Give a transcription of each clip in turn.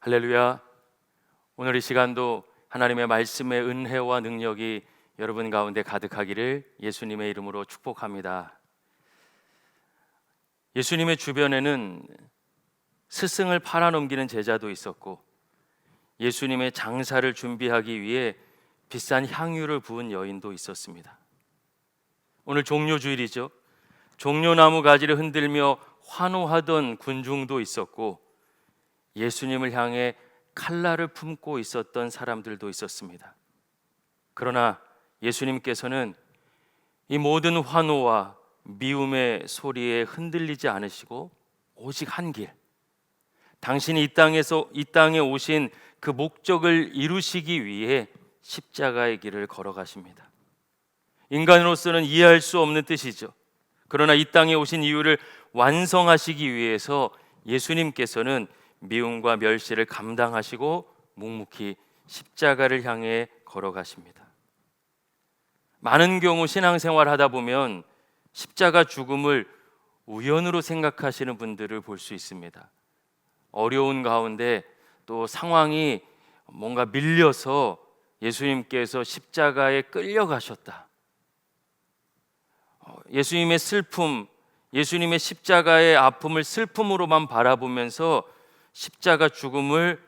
할렐루야. 오늘 이 시간도 하나님의 말씀의 은혜와 능력이 여러분 가운데 가득하기를 예수님의 이름으로 축복합니다. 예수님의 주변에는 스승을 팔아넘기는 제자도 있었고, 예수님의 장사를 준비하기 위해 비싼 향유를 부은 여인도 있었습니다. 오늘 종려주일이죠. 종려나무 가지를 흔들며 환호하던 군중도 있었고, 예수님을 향해 칼날을 품고 있었던 사람들도 있었습니다. 그러나 예수님께서는 이 모든 환호와 미움의 소리에 흔들리지 않으시고 오직 한 길, 당신이 이 땅에 오신 그 목적을 이루시기 위해 십자가의 길을 걸어가십니다. 인간으로서는 이해할 수 없는 뜻이죠. 그러나 이 땅에 오신 이유를 완성하시기 위해서 예수님께서는 미움과 멸시를 감당하시고 묵묵히 십자가를 향해 걸어가십니다. 많은 경우 신앙생활 하다 보면 십자가 죽음을 우연으로 생각하시는 분들을 볼 수 있습니다. 어려운 가운데 또 상황이 뭔가 밀려서 예수님께서 십자가에 끌려가셨다. 예수님의 슬픔, 예수님의 십자가의 아픔을 슬픔으로만 바라보면서 십자가 죽음을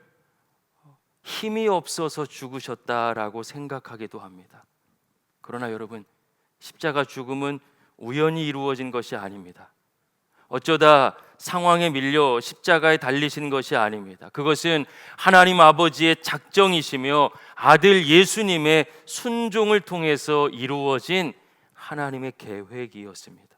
힘이 없어서 죽으셨다라고 생각하기도 합니다. 그러나 여러분, 십자가 죽음은 우연히 이루어진 것이 아닙니다. 어쩌다 상황에 밀려 십자가에 달리신 것이 아닙니다. 그것은 하나님 아버지의 작정이시며 아들 예수님의 순종을 통해서 이루어진 하나님의 계획이었습니다.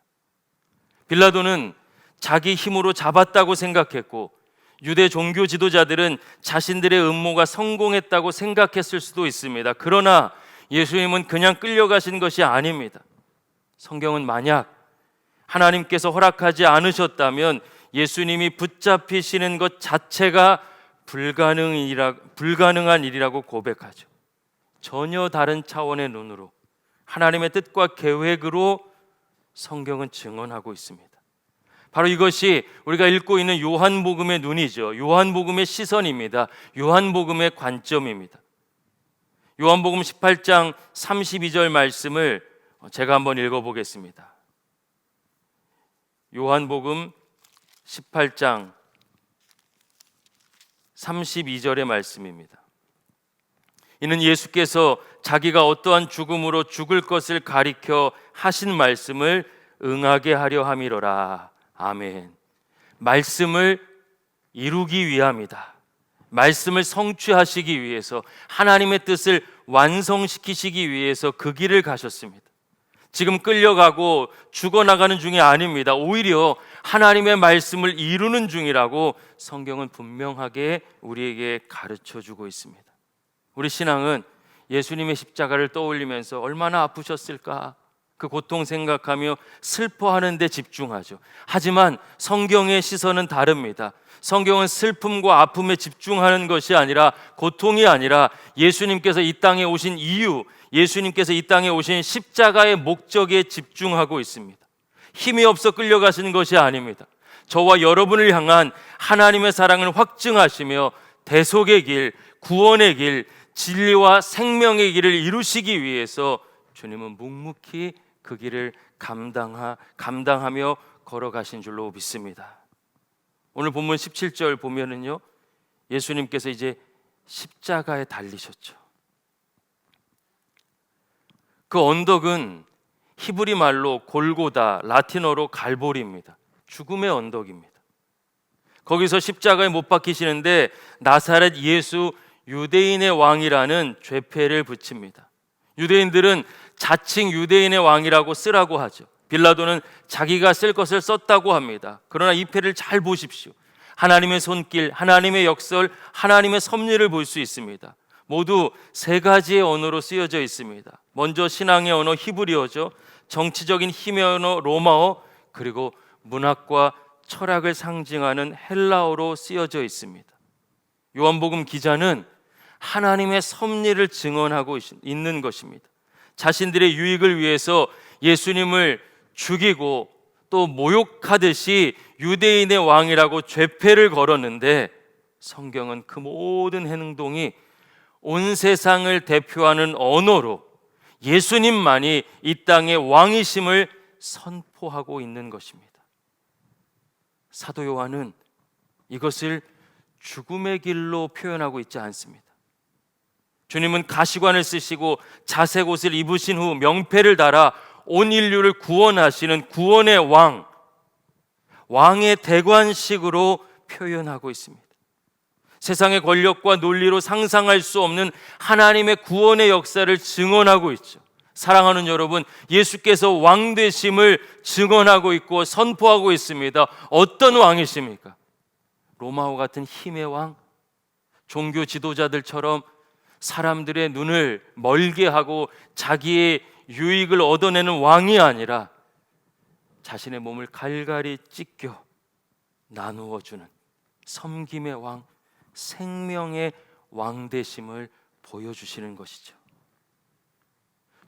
빌라도는 자기 힘으로 잡았다고 생각했고, 유대 종교 지도자들은 자신들의 음모가 성공했다고 생각했을 수도 있습니다. 그러나 예수님은 그냥 끌려가신 것이 아닙니다. 성경은 만약 하나님께서 허락하지 않으셨다면 예수님이 붙잡히시는 것 자체가 불가능한 일이라고 고백하죠. 전혀 다른 차원의 눈으로, 하나님의 뜻과 계획으로 성경은 증언하고 있습니다. 바로 이것이 우리가 읽고 있는 요한복음의 눈이죠. 요한복음의 시선입니다. 요한복음의 관점입니다. 요한복음 18장 32절 말씀을 제가 한번 읽어보겠습니다. 요한복음 18장 32절의 말씀입니다. 이는 예수께서 자기가 어떠한 죽음으로 죽을 것을 가리켜 하신 말씀을 응하게 하려 함이로라. 아멘. 말씀을 이루기 위함이다. 말씀을 성취하시기 위해서, 하나님의 뜻을 완성시키시기 위해서 그 길을 가셨습니다. 지금 끌려가고 죽어나가는 중이 아닙니다. 오히려 하나님의 말씀을 이루는 중이라고 성경은 분명하게 우리에게 가르쳐주고 있습니다. 우리 신앙은 예수님의 십자가를 떠올리면서 얼마나 아프셨을까, 그 고통 생각하며 슬퍼하는 데 집중하죠. 하지만 성경의 시선은 다릅니다. 성경은 슬픔과 아픔에 집중하는 것이 아니라, 고통이 아니라 예수님께서 이 땅에 오신 이유, 예수님께서 이 땅에 오신 십자가의 목적에 집중하고 있습니다. 힘이 없어 끌려가시는 것이 아닙니다. 저와 여러분을 향한 하나님의 사랑을 확증하시며 대속의 길, 구원의 길, 진리와 생명의 길을 이루시기 위해서 주님은 묵묵히 그 길을 감당하며 걸어가신 줄로 믿습니다. 오늘 본문 17절 보면은요, 예수님께서 이제 십자가에 달리셨죠. 그 언덕은 히브리 말로 골고다, 라틴어로 갈보리입니다. 죽음의 언덕입니다. 거기서 십자가에 못 박히시는데 나사렛 예수 유대인의 왕이라는 죄패를 붙입니다. 유대인들은 자칭 유대인의 왕이라고 쓰라고 하죠. 빌라도는 자기가 쓸 것을 썼다고 합니다. 그러나 이 패를 잘 보십시오. 하나님의 손길, 하나님의 역설, 하나님의 섭리를 볼 수 있습니다. 모두 세 가지의 언어로 쓰여져 있습니다. 먼저 신앙의 언어 히브리어죠. 정치적인 힘의 언어 로마어, 그리고 문학과 철학을 상징하는 헬라어로 쓰여져 있습니다. 요한복음 기자는 하나님의 섭리를 증언하고 있는 것입니다. 자신들의 유익을 위해서 예수님을 죽이고 또 모욕하듯이 유대인의 왕이라고 죄패를 걸었는데, 성경은 그 모든 행동이 온 세상을 대표하는 언어로 예수님만이 이 땅의 왕이심을 선포하고 있는 것입니다. 사도 요한은 이것을 죽음의 길로 표현하고 있지 않습니다. 주님은 가시관을 쓰시고 자색 옷을 입으신 후 명패를 달아 온 인류를 구원하시는 구원의 왕, 왕의 대관식으로 표현하고 있습니다. 세상의 권력과 논리로 상상할 수 없는 하나님의 구원의 역사를 증언하고 있죠. 사랑하는 여러분, 예수께서 왕 되심을 증언하고 있고 선포하고 있습니다. 어떤 왕이십니까? 로마와 같은 힘의 왕, 종교 지도자들처럼 사람들의 눈을 멀게 하고 자기의 유익을 얻어내는 왕이 아니라 자신의 몸을 갈갈이 찢겨 나누어주는 섬김의 왕, 생명의 왕 되심을 보여주시는 것이죠.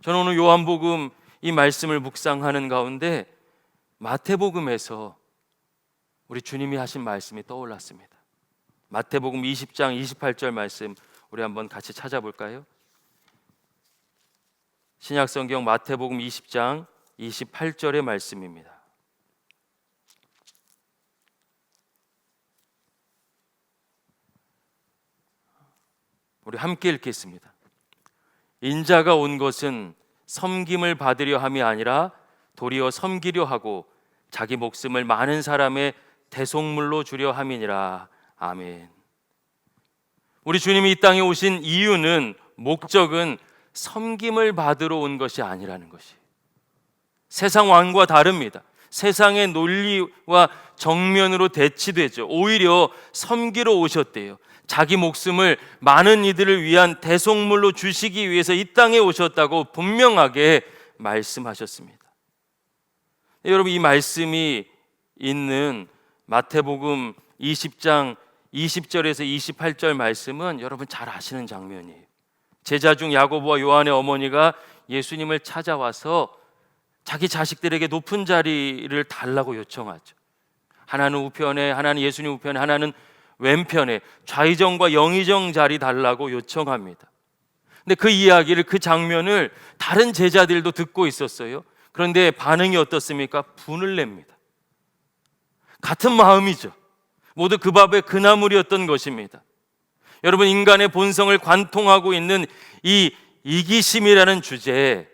저는 오늘 요한복음 이 말씀을 묵상하는 가운데 마태복음에서 우리 주님이 하신 말씀이 떠올랐습니다. 마태복음 20장 28절 말씀 우리 한번 같이 찾아볼까요? 신약성경 마태복음 20장 28절의 말씀입니다. 우리 함께 읽겠습니다. 인자가 온 것은 섬김을 받으려 함이 아니라 도리어 섬기려 하고 자기 목숨을 많은 사람의 대속물로 주려 함이니라. 아멘. 우리 주님이 이 땅에 오신 이유는, 목적은 섬김을 받으러 온 것이 아니라는 것이, 세상 왕과 다릅니다. 세상의 논리와 정면으로 대치되죠. 오히려 섬기러 오셨대요. 자기 목숨을 많은 이들을 위한 대속물로 주시기 위해서 이 땅에 오셨다고 분명하게 말씀하셨습니다. 여러분, 이 말씀이 있는 마태복음 20장 20절에서 28절 말씀은 여러분 잘 아시는 장면이에요. 제자 중 야고보와 요한의 어머니가 예수님을 찾아와서 자기 자식들에게 높은 자리를 달라고 요청하죠. 하나는 우편에, 하나는 예수님 우편에, 하나는 왼편에 좌의정과 영의정 자리 달라고 요청합니다. 근데 그 이야기를, 그 장면을 다른 제자들도 듣고 있었어요. 그런데 반응이 어떻습니까? 분을 냅니다. 같은 마음이죠. 모두 그 밥의 그나물이었던 것입니다. 여러분, 인간의 본성을 관통하고 있는 이 이기심이라는 주제에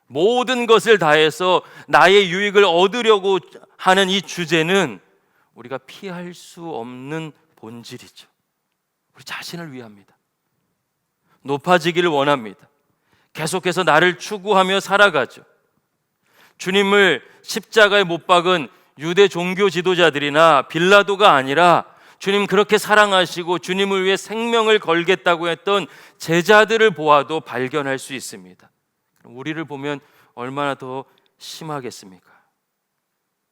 모든 것을 다해서 나의 유익을 얻으려고 하는 이 주제는 우리가 피할 수 없는 본질이죠. 우리 자신을 위합니다. 높아지기를 원합니다. 계속해서 나를 추구하며 살아가죠. 주님을 십자가에 못 박은 유대 종교 지도자들이나 빌라도가 아니라 주님 그렇게 사랑하시고 주님을 위해 생명을 걸겠다고 했던 제자들을 보아도 발견할 수 있습니다. 우리를 보면 얼마나 더 심하겠습니까?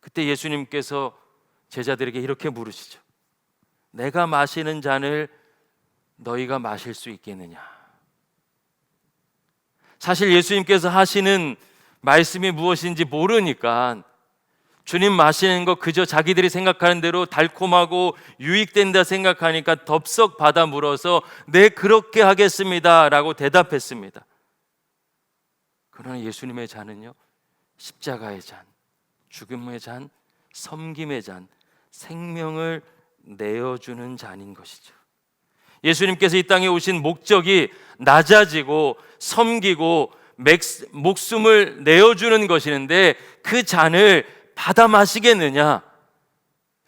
그때 예수님께서 제자들에게 이렇게 물으시죠. 내가 마시는 잔을 너희가 마실 수 있겠느냐? 사실 예수님께서 하시는 말씀이 무엇인지 모르니까 주님 마시는 거 그저 자기들이 생각하는 대로 달콤하고 유익된다 생각하니까 덥석 받아 물어서 네, 그렇게 하겠습니다 라고 대답했습니다. 그러나 예수님의 잔은요, 십자가의 잔, 죽음의 잔, 섬김의 잔, 생명을 내어주는 잔인 것이죠. 예수님께서 이 땅에 오신 목적이 낮아지고 섬기고 목숨을 내어주는 것이는데 그 잔을 받아 마시겠느냐?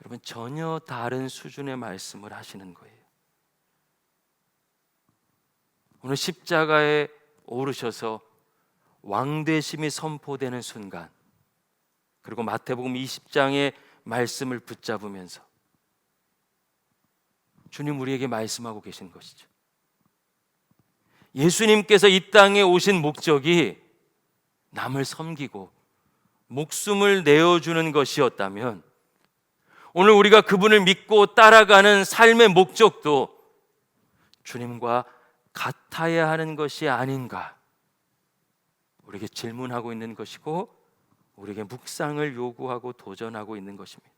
여러분, 전혀 다른 수준의 말씀을 하시는 거예요. 오늘 십자가에 오르셔서 왕되심이 선포되는 순간, 그리고 마태복음 20장의 말씀을 붙잡으면서 주님 우리에게 말씀하고 계신 것이죠. 예수님께서 이 땅에 오신 목적이 남을 섬기고 목숨을 내어주는 것이었다면 오늘 우리가 그분을 믿고 따라가는 삶의 목적도 주님과 같아야 하는 것이 아닌가, 우리에게 질문하고 있는 것이고 우리에게 묵상을 요구하고 도전하고 있는 것입니다.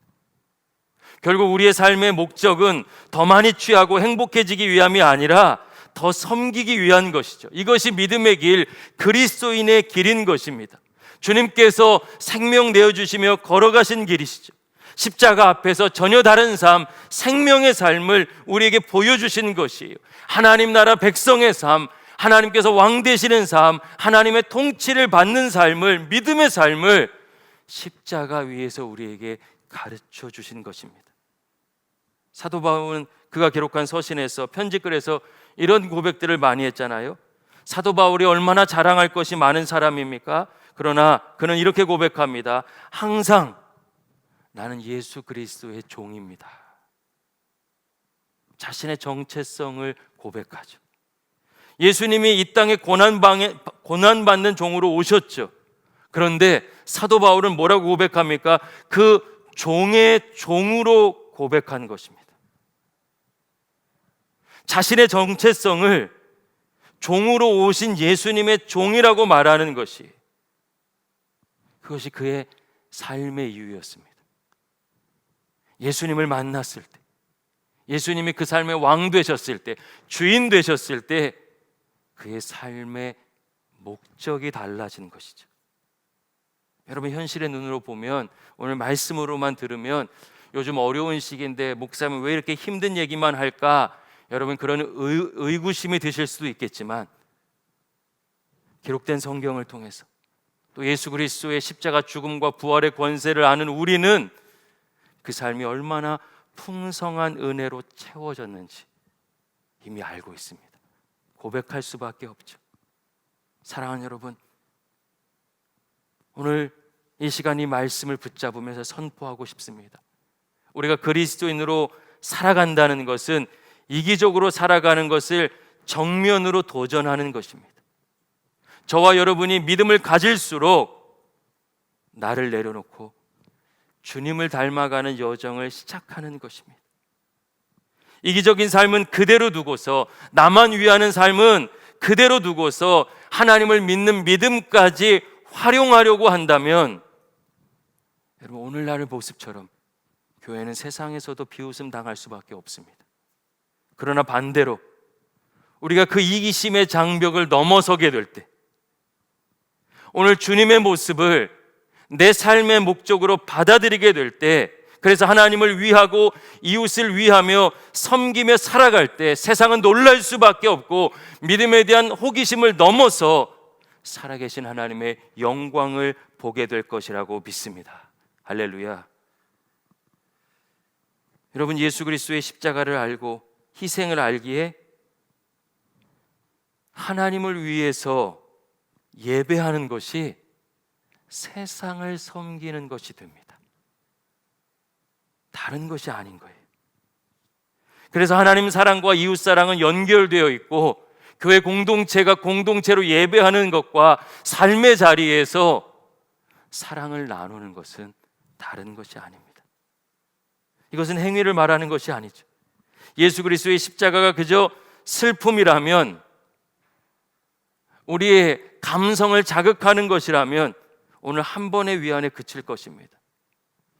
결국 우리의 삶의 목적은 더 많이 취하고 행복해지기 위함이 아니라 더 섬기기 위한 것이죠. 이것이 믿음의 길, 그리스도인의 길인 것입니다. 주님께서 생명 내어주시며 걸어가신 길이시죠. 십자가 앞에서 전혀 다른 삶, 생명의 삶을 우리에게 보여주신 것이에요. 하나님 나라 백성의 삶, 하나님께서 왕 되시는 삶, 하나님의 통치를 받는 삶을, 믿음의 삶을 십자가 위에서 우리에게 가르쳐 주신 것입니다. 사도 바울은 그가 기록한 서신에서, 편지글에서 이런 고백들을 많이 했잖아요. 사도 바울이 얼마나 자랑할 것이 많은 사람입니까? 그러나 그는 이렇게 고백합니다. 항상 나는 예수 그리스도의 종입니다. 자신의 정체성을 고백하죠. 예수님이 이 땅에 고난받는 종으로 오셨죠. 그런데 사도 바울은 뭐라고 고백합니까? 그 종의 종으로 고백한 것입니다. 자신의 정체성을 종으로 오신 예수님의 종이라고 말하는 것이, 그것이 그의 삶의 이유였습니다. 예수님을 만났을 때, 예수님이 그 삶의 왕 되셨을 때, 주인 되셨을 때 그의 삶의 목적이 달라진 것이죠. 여러분, 현실의 눈으로 보면, 오늘 말씀으로만 들으면 요즘 어려운 시기인데 목사님 왜 이렇게 힘든 얘기만 할까? 여러분, 그런 의구심이 드실 수도 있겠지만, 기록된 성경을 통해서 또 예수 그리스도의 십자가 죽음과 부활의 권세를 아는 우리는 그 삶이 얼마나 풍성한 은혜로 채워졌는지 이미 알고 있습니다. 고백할 수밖에 없죠. 사랑하는 여러분, 오늘 이 시간 이 말씀을 붙잡으면서 선포하고 싶습니다. 우리가 그리스도인으로 살아간다는 것은 이기적으로 살아가는 것을 정면으로 도전하는 것입니다. 저와 여러분이 믿음을 가질수록 나를 내려놓고 주님을 닮아가는 여정을 시작하는 것입니다. 이기적인 삶은 그대로 두고서, 나만 위하는 삶은 그대로 두고서 하나님을 믿는 믿음까지 활용하려고 한다면, 여러분, 오늘날의 모습처럼 교회는 세상에서도 비웃음 당할 수밖에 없습니다. 그러나 반대로 우리가 그 이기심의 장벽을 넘어서게 될 때, 오늘 주님의 모습을 내 삶의 목적으로 받아들이게 될 때, 그래서 하나님을 위하고 이웃을 위하며 섬기며 살아갈 때 세상은 놀랄 수밖에 없고 믿음에 대한 호기심을 넘어서 살아계신 하나님의 영광을 보게 될 것이라고 믿습니다. 할렐루야. 여러분, 예수 그리스도의 십자가를 알고 희생을 알기에 하나님을 위해서 예배하는 것이 세상을 섬기는 것이 됩니다. 다른 것이 아닌 거예요. 그래서 하나님 사랑과 이웃 사랑은 연결되어 있고, 교회 공동체가 공동체로 예배하는 것과 삶의 자리에서 사랑을 나누는 것은 다른 것이 아닙니다. 이것은 행위를 말하는 것이 아니죠. 예수 그리스도의 십자가가 그저 슬픔이라면, 우리의 감성을 자극하는 것이라면 오늘 한 번의 위안에 그칠 것입니다.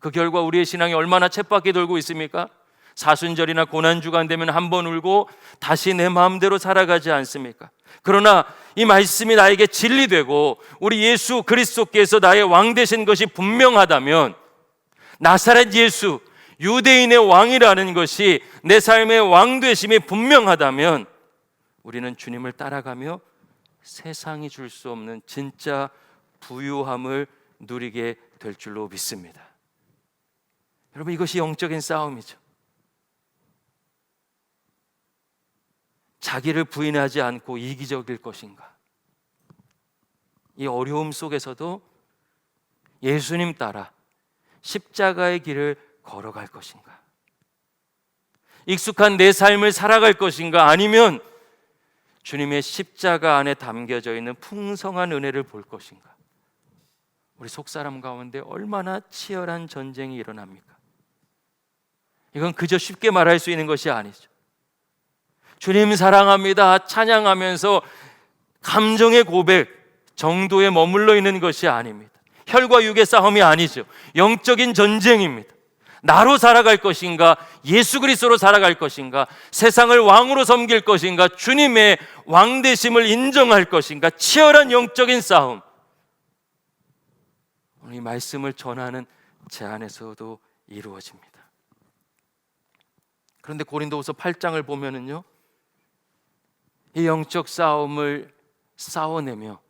그 결과 우리의 신앙이 얼마나 쳇바퀴 돌고 있습니까? 사순절이나 고난주간 되면 한 번 울고 다시 내 마음대로 살아가지 않습니까? 그러나 이 말씀이 나에게 진리되고 우리 예수 그리스도께서 나의 왕 되신 것이 분명하다면, 나사렛 예수, 유대인의 왕이라는 것이 내 삶의 왕 되심이 분명하다면, 우리는 주님을 따라가며 세상이 줄 수 없는 진짜 부유함을 누리게 될 줄로 믿습니다. 여러분, 이것이 영적인 싸움이죠. 자기를 부인하지 않고 이기적일 것인가? 이 어려움 속에서도 예수님 따라 십자가의 길을 걸어갈 것인가? 익숙한 내 삶을 살아갈 것인가? 아니면 주님의 십자가 안에 담겨져 있는 풍성한 은혜를 볼 것인가? 우리 속사람 가운데 얼마나 치열한 전쟁이 일어납니까? 이건 그저 쉽게 말할 수 있는 것이 아니죠. 주님 사랑합니다 찬양하면서 감정의 고백 정도에 머물러 있는 것이 아닙니다. 혈과 육의 싸움이 아니죠. 영적인 전쟁입니다. 나로 살아갈 것인가, 예수 그리스도로 살아갈 것인가, 세상을 왕으로 섬길 것인가, 주님의 왕되심을 인정할 것인가, 치열한 영적인 싸움. 오늘 이 말씀을 전하는 제 안에서도 이루어집니다. 그런데 고린도후서 8장을 보면은요, 이 영적 싸움을 싸워내며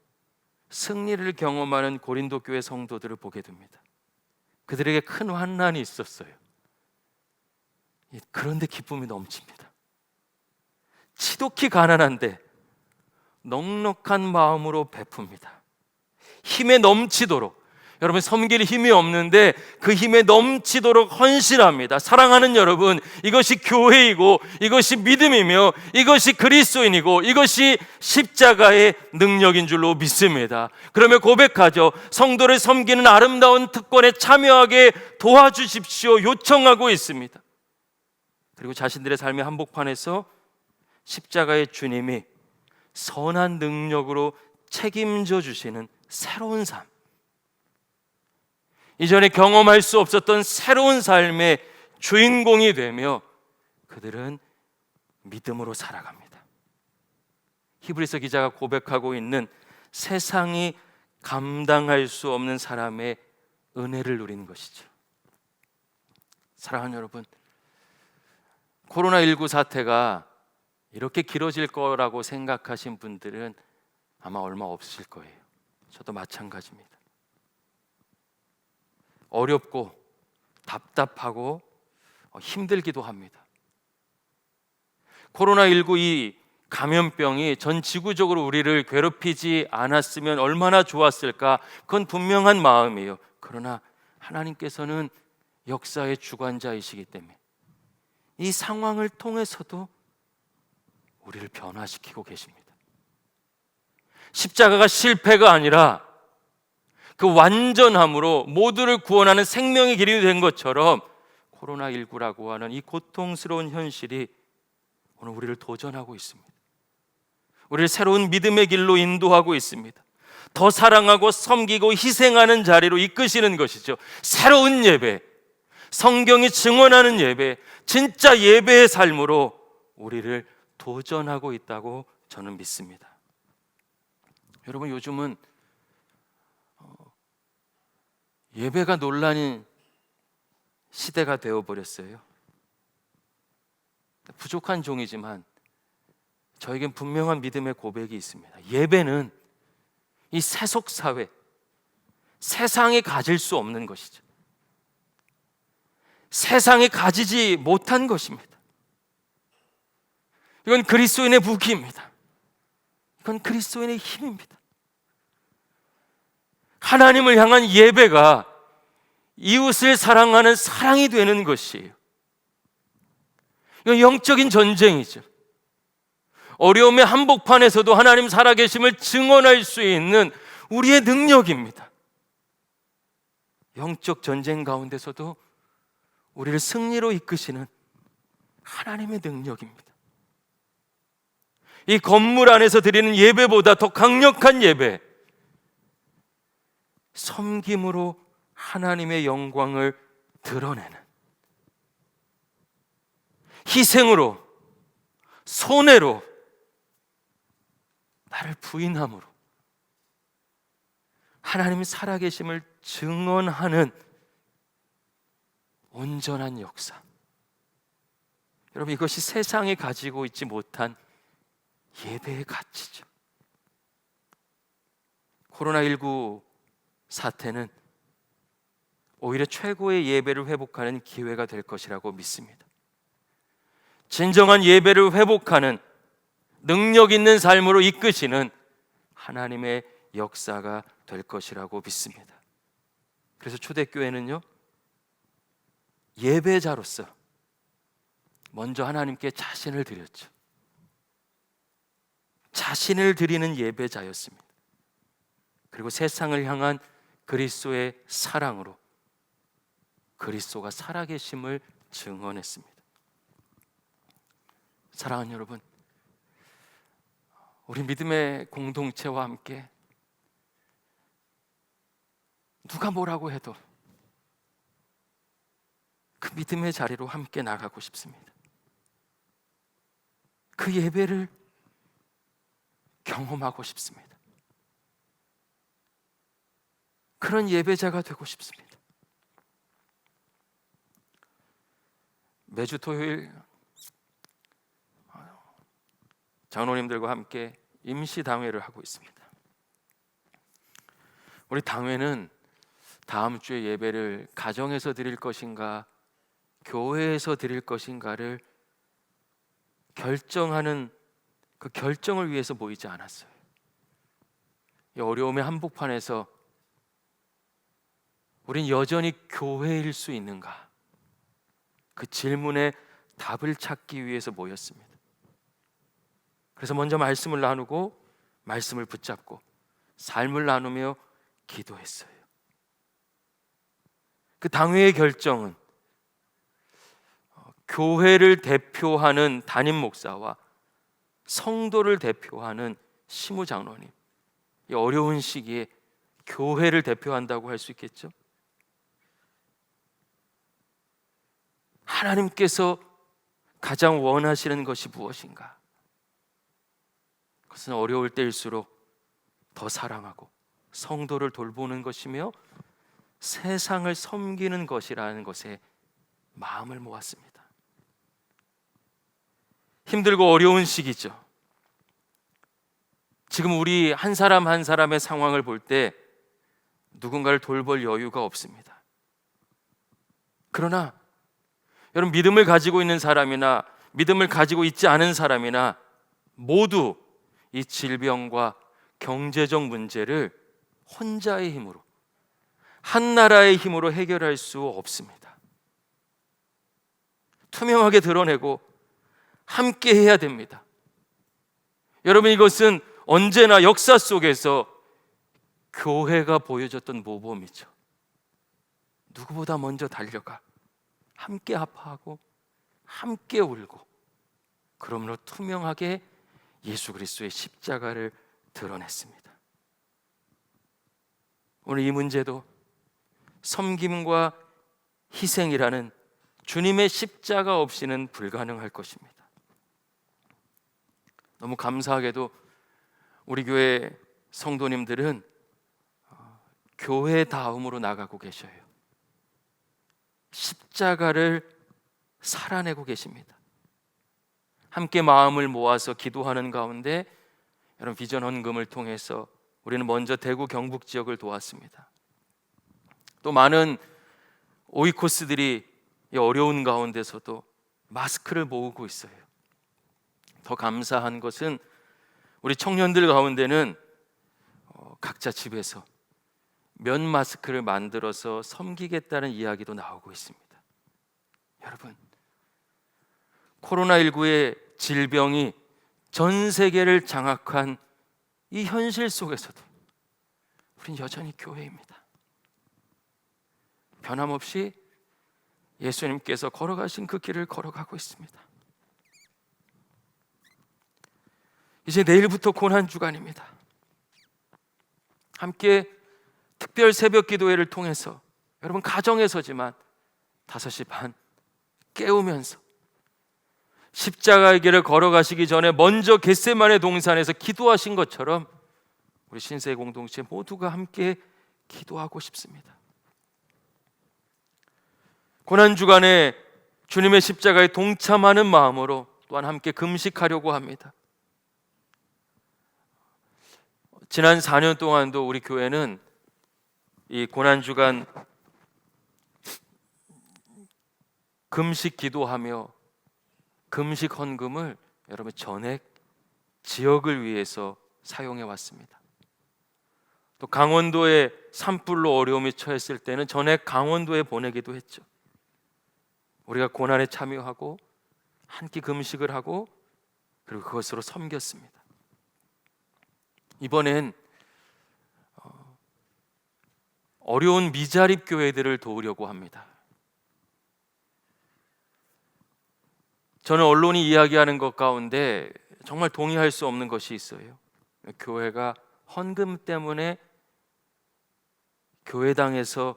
승리를 경험하는 고린도 교회 성도들을 보게 됩니다. 그들에게 큰 환난이 있었어요. 그런데 기쁨이 넘칩니다. 지독히 가난한데 넉넉한 마음으로 베풉니다. 힘에 넘치도록, 여러분 섬길 힘이 없는데 그 힘에 넘치도록 헌신합니다. 사랑하는 여러분, 이것이 교회이고 이것이 믿음이며 이것이 그리스도인이고 이것이 십자가의 능력인 줄로 믿습니다. 그러며 고백하죠. 성도를 섬기는 아름다운 특권에 참여하게 도와주십시오 요청하고 있습니다. 그리고 자신들의 삶의 한복판에서 십자가의 주님이 선한 능력으로 책임져 주시는 새로운 삶, 이전에 경험할 수 없었던 새로운 삶의 주인공이 되며 그들은 믿음으로 살아갑니다. 히브리서 기자가 고백하고 있는 세상이 감당할 수 없는 사람의 은혜를 누리는 것이죠. 사랑하는 여러분, 코로나19 사태가 이렇게 길어질 거라고 생각하신 분들은 아마 얼마 없으실 거예요. 저도 마찬가지입니다. 어렵고 답답하고 힘들기도 합니다. 코로나19 이 감염병이 전 지구적으로 우리를 괴롭히지 않았으면 얼마나 좋았을까, 그건 분명한 마음이에요. 그러나 하나님께서는 역사의 주관자이시기 때문에 이 상황을 통해서도 우리를 변화시키고 계십니다. 십자가가 실패가 아니라 그 완전함으로 모두를 구원하는 생명의 길이 된 것처럼 코로나19라고 하는 이 고통스러운 현실이 오늘 우리를 도전하고 있습니다. 우리를 새로운 믿음의 길로 인도하고 있습니다. 더 사랑하고 섬기고 희생하는 자리로 이끄시는 것이죠. 새로운 예배, 성경이 증언하는 예배, 진짜 예배의 삶으로 우리를 도전하고 있다고 저는 믿습니다. 여러분, 요즘은 예배가 논란인 시대가 되어버렸어요. 부족한 종이지만 저에겐 분명한 믿음의 고백이 있습니다. 예배는 이 세속사회, 세상이 가질 수 없는 것이죠. 세상이 가지지 못한 것입니다. 이건 그리스도인의 무기입니다. 이건 그리스도인의 힘입니다. 하나님을 향한 예배가 이웃을 사랑하는 사랑이 되는 것이에요. 이건 영적인 전쟁이죠. 어려움의 한복판에서도 하나님 살아계심을 증언할 수 있는 우리의 능력입니다. 영적 전쟁 가운데서도 우리를 승리로 이끄시는 하나님의 능력입니다. 이 건물 안에서 드리는 예배보다 더 강력한 예배, 섬김으로 하나님의 영광을 드러내는, 희생으로, 손해로, 나를 부인함으로 하나님 살아계심을 증언하는 온전한 역사. 여러분, 이것이 세상이 가지고 있지 못한 예배의 가치죠. 코로나19 사태는 오히려 최고의 예배를 회복하는 기회가 될 것이라고 믿습니다. 진정한 예배를 회복하는 능력 있는 삶으로 이끄시는 하나님의 역사가 될 것이라고 믿습니다. 그래서 초대교회는요, 예배자로서 먼저 하나님께 자신을 드렸죠. 자신을 드리는 예배자였습니다. 그리고 세상을 향한 그리스도의 사랑으로 그리스도가 살아계심을 증언했습니다. 사랑하는 여러분, 우리 믿음의 공동체와 함께 누가 뭐라고 해도 그 믿음의 자리로 함께 나가고 싶습니다. 그 예배를 경험하고 싶습니다. 그런 예배자가 되고 싶습니다. 매주 토요일 장로님들과 함께 임시 당회를 하고 있습니다. 우리 당회는 다음 주에 예배를 가정에서 드릴 것인가 교회에서 드릴 것인가를 결정하는 그 결정을 위해서 모이지 않았어요. 이 어려움의 한복판에서 우린 여전히 교회일 수 있는가? 그 질문에 답을 찾기 위해서 모였습니다. 그래서 먼저 말씀을 나누고 말씀을 붙잡고 삶을 나누며 기도했어요. 그 당회의 결정은 교회를 대표하는 담임 목사와 성도를 대표하는 시무 장로님, 이 어려운 시기에 교회를 대표한다고 할 수 있겠죠. 하나님께서 가장 원하시는 것이 무엇인가? 그것은 어려울 때일수록 더 사랑하고 성도를 돌보는 것이며 세상을 섬기는 것이라는 것에 마음을 모았습니다. 힘들고 어려운 시기죠. 지금 우리 한 사람 한 사람의 상황을 볼 때 누군가를 돌볼 여유가 없습니다. 그러나 여러분, 믿음을 가지고 있는 사람이나 믿음을 가지고 있지 않은 사람이나 모두 이 질병과 경제적 문제를 혼자의 힘으로, 한 나라의 힘으로 해결할 수 없습니다. 투명하게 드러내고 함께 해야 됩니다. 여러분, 이것은 언제나 역사 속에서 교회가 보여줬던 모범이죠. 누구보다 먼저 달려가 함께 아파하고 함께 울고 그러므로 투명하게 예수 그리스도의 십자가를 드러냈습니다. 오늘 이 문제도 섬김과 희생이라는 주님의 십자가 없이는 불가능할 것입니다. 너무 감사하게도 우리 교회 성도님들은 교회 다음으로 나가고 계셔요. 십자가를 살아내고 계십니다. 함께 마음을 모아서 기도하는 가운데 여러분, 비전 헌금을 통해서 우리는 먼저 대구 경북 지역을 도왔습니다. 또 많은 오이코스들이 이 어려운 가운데서도 마스크를 모으고 있어요. 더 감사한 것은 우리 청년들 가운데는 각자 집에서 면 마스크를 만들어서 섬기겠다는 이야기도 나오고 있습니다. 여러분, 코로나19의 질병이 전 세계를 장악한 이 현실 속에서도 우린 여전히 교회입니다. 변함없이 예수님께서 걸어가신 그 길을 걸어가고 있습니다. 이제 내일부터 고난주간입니다. 함께 특별 새벽 기도회를 통해서 여러분, 가정에서지만 5시 반 깨우면서 십자가의 길을 걸어가시기 전에 먼저 겟세마네 동산에서 기도하신 것처럼 우리 신세 공동체 모두가 함께 기도하고 싶습니다. 고난주간에 주님의 십자가에 동참하는 마음으로 또한 함께 금식하려고 합니다. 지난 4년 동안도 우리 교회는 이 고난주간 금식 기도하며 금식 헌금을 여러분 전액 지역을 위해서 사용해 왔습니다. 또 강원도에 산불로 어려움이 처했을 때는 전액 강원도에 보내기도 했죠. 우리가 고난에 참여하고 한 끼 금식을 하고 그리고 그것으로 섬겼습니다. 이번엔 어려운 미자립 교회들을 도우려고 합니다. 저는 언론이 이야기하는 것 가운데 정말 동의할 수 없는 것이 있어요. 교회가 헌금 때문에 교회당에서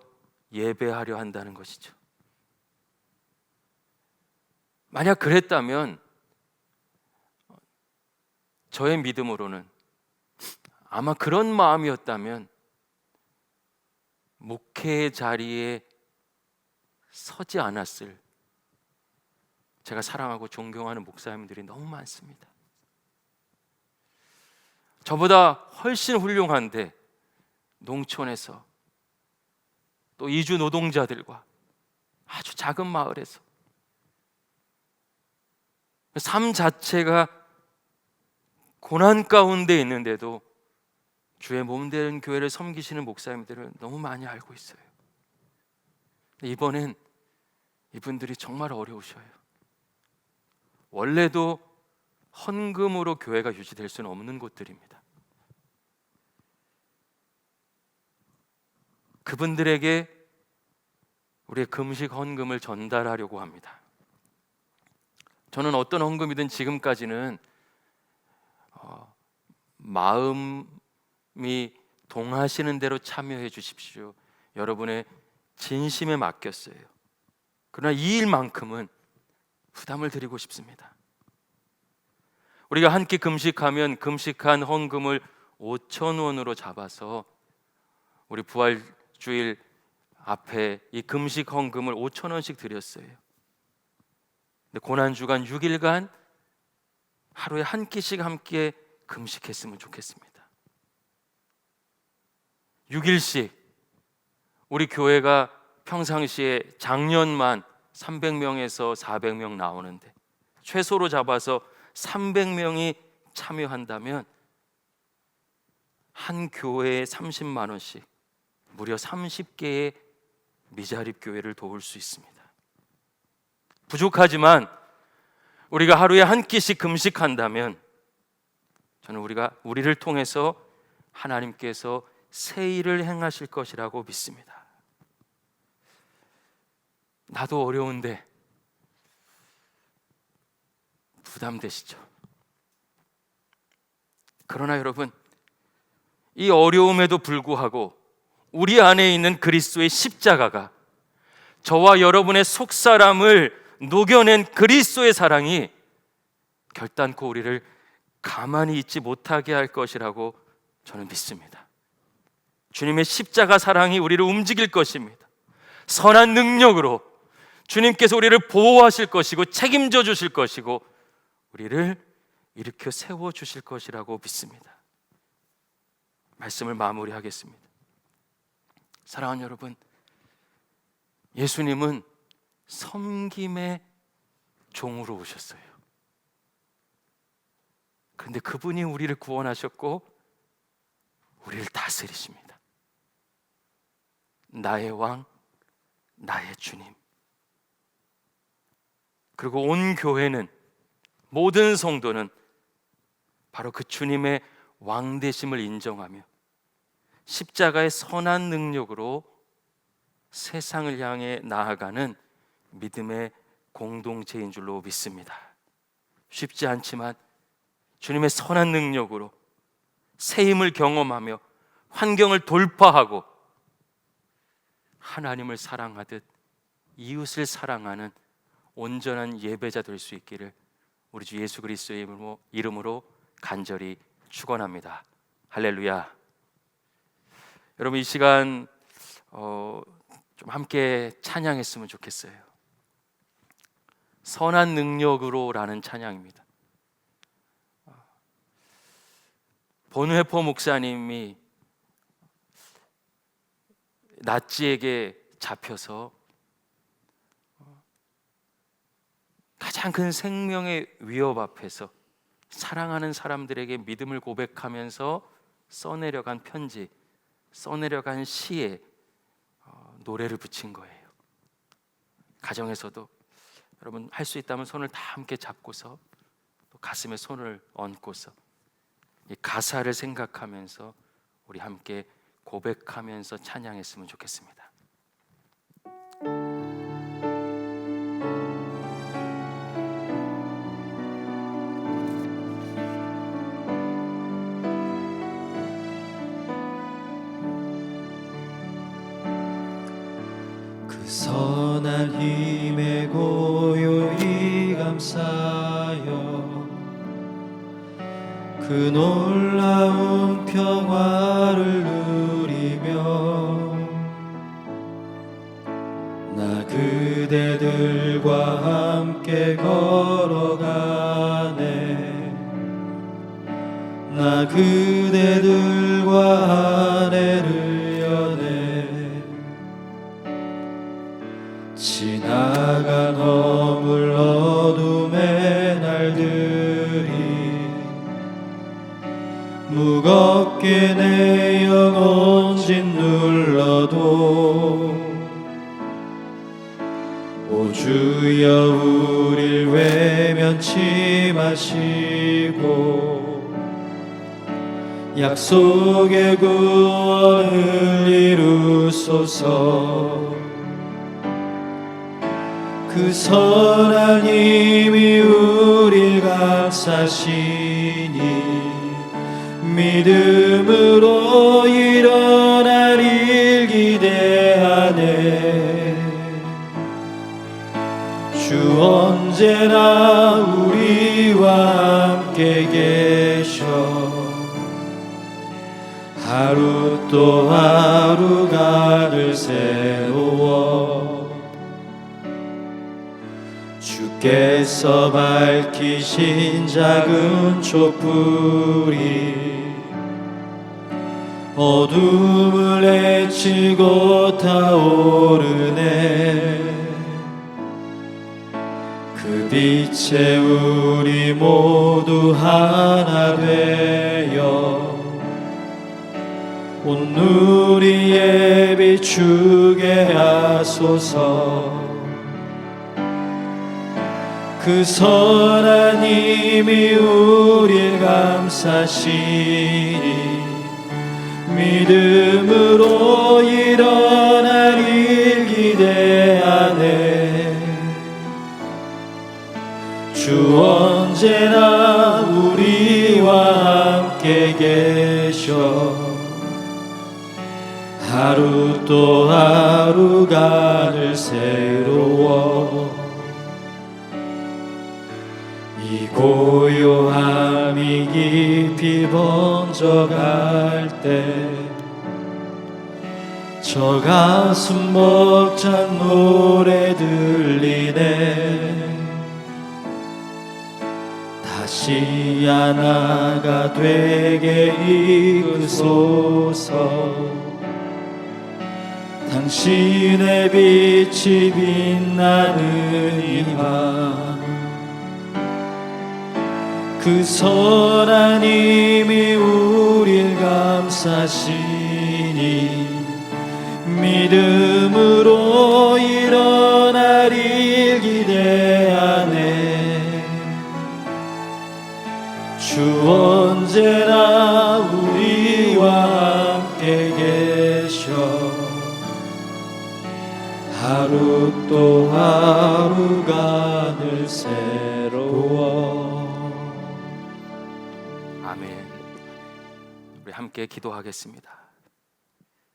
예배하려 한다는 것이죠. 만약 그랬다면 저의 믿음으로는 아마 그런 마음이었다면 목회의 자리에 서지 않았을 제가 사랑하고 존경하는 목사님들이 너무 많습니다. 저보다 훨씬 훌륭한데 농촌에서 또 이주 노동자들과 아주 작은 마을에서 삶 자체가 고난 가운데 있는데도 주의 몸된 교회를 섬기시는 목사님들을 너무 많이 알고 있어요. 이번엔 이분들이 정말 어려우셔요. 원래도 헌금으로 교회가 유지될 수는 없는 곳들입니다. 그분들에게 우리의 금식 헌금을 전달하려고 합니다. 저는 어떤 헌금이든 지금까지는 마음이 동하시는 대로 참여해 주십시오. 여러분의 진심에 맡겼어요. 그러나 이 일만큼은 부담을 드리고 싶습니다. 우리가 한 끼 금식하면 금식한 헌금을 5,000원으로 잡아서 우리 부활주일 앞에 이 금식 헌금을 5,000원씩 드렸어요. 근데 고난주간 6일간 하루에 한 끼씩 함께 금식했으면 좋겠습니다. 6일씩 우리 교회가 평상시에 작년만 300명에서 400명 나오는데 최소로 잡아서 300명이 참여한다면 한 교회에 30만 원씩 무려 30개의 미자립 교회를 도울 수 있습니다. 부족하지만 우리가 하루에 한 끼씩 금식한다면 저는 우리를 통해서 하나님께서 새 일을 행하실 것이라고 믿습니다. 나도 어려운데 부담되시죠? 그러나 여러분, 이 어려움에도 불구하고 우리 안에 있는 그리스도의 십자가가 저와 여러분의 속사람을 녹여낸 그리스도의 사랑이 결단코 우리를 가만히 있지 못하게 할 것이라고 저는 믿습니다. 주님의 십자가 사랑이 우리를 움직일 것입니다. 선한 능력으로 주님께서 우리를 보호하실 것이고 책임져 주실 것이고 우리를 일으켜 세워 주실 것이라고 믿습니다. 말씀을 마무리하겠습니다. 사랑하는 여러분, 예수님은 섬김의 종으로 오셨어요. 그런데 그분이 우리를 구원하셨고 우리를 다스리십니다. 나의 왕, 나의 주님. 그리고 온 교회는, 모든 성도는 바로 그 주님의 왕되심을 인정하며 십자가의 선한 능력으로 세상을 향해 나아가는 믿음의 공동체인 줄로 믿습니다. 쉽지 않지만 주님의 선한 능력으로 새 힘을 경험하며 환경을 돌파하고 하나님을 사랑하듯 이웃을 사랑하는 온전한 예배자 될 수 있기를 우리 주 예수 그리스도의 이름으로 간절히 축원합니다. 할렐루야. 여러분, 이 시간 좀 함께 찬양했으면 좋겠어요. 선한 능력으로라는 찬양입니다. 본회포 목사님이 나치에게 잡혀서 가장 큰 생명의 위협 앞에서 사랑하는 사람들에게 믿음을 고백하면서 써내려간 편지, 써내려간 시에 노래를 붙인 거예요. 가정에서도 여러분 할 수 있다면 손을 다 함께 잡고서 또 가슴에 손을 얹고서 이 가사를 생각하면서 우리 함께 고백하면서 찬양했으면 좋겠습니다. 선한 힘에 고요히 감싸여 그 놀라운 평화를 누리며 나 그대들과 함께 걸어가네. 나 그대들과 아내를 여네. 지나간 허물 어둠의 날들이 무겁게 내 영혼 짓눌러도 오 주여 우릴 외면치 마시고 약속의 구원을 이루소서. 그 선한 힘이 우릴 감싸시니 믿음으로 일어나릴 기대하네. 주 언제나 우리와 함께 계셔 하루 또 하루가 늘 새로워. 주께서 밝히신 작은 촛불이 어둠을 헤치고 타오르네. 그 빛에 우리 모두 하나 되어 온누리에 비추게 하소서. 그 선한 힘이 우릴 감싸시니 믿음으로 일어나릴 기대하네. 주 언제나 우리와 함께 계셔 하루 또 하루가 늘 새로워. 이 고요함이 깊이 번져갈 때 저 가슴 벅찬 노래 들리네. 다시 하나가 되게 이끄소서. 당신의 빛이 빛나는 이 밤 그 선한 힘이 우릴 감싸시니 믿음으로 일어나릴 기대하네. 주 언제나 우리와 함께 계셔 하루 또 하루가 늘 새로워. 아멘. 우리 함께 기도하겠습니다.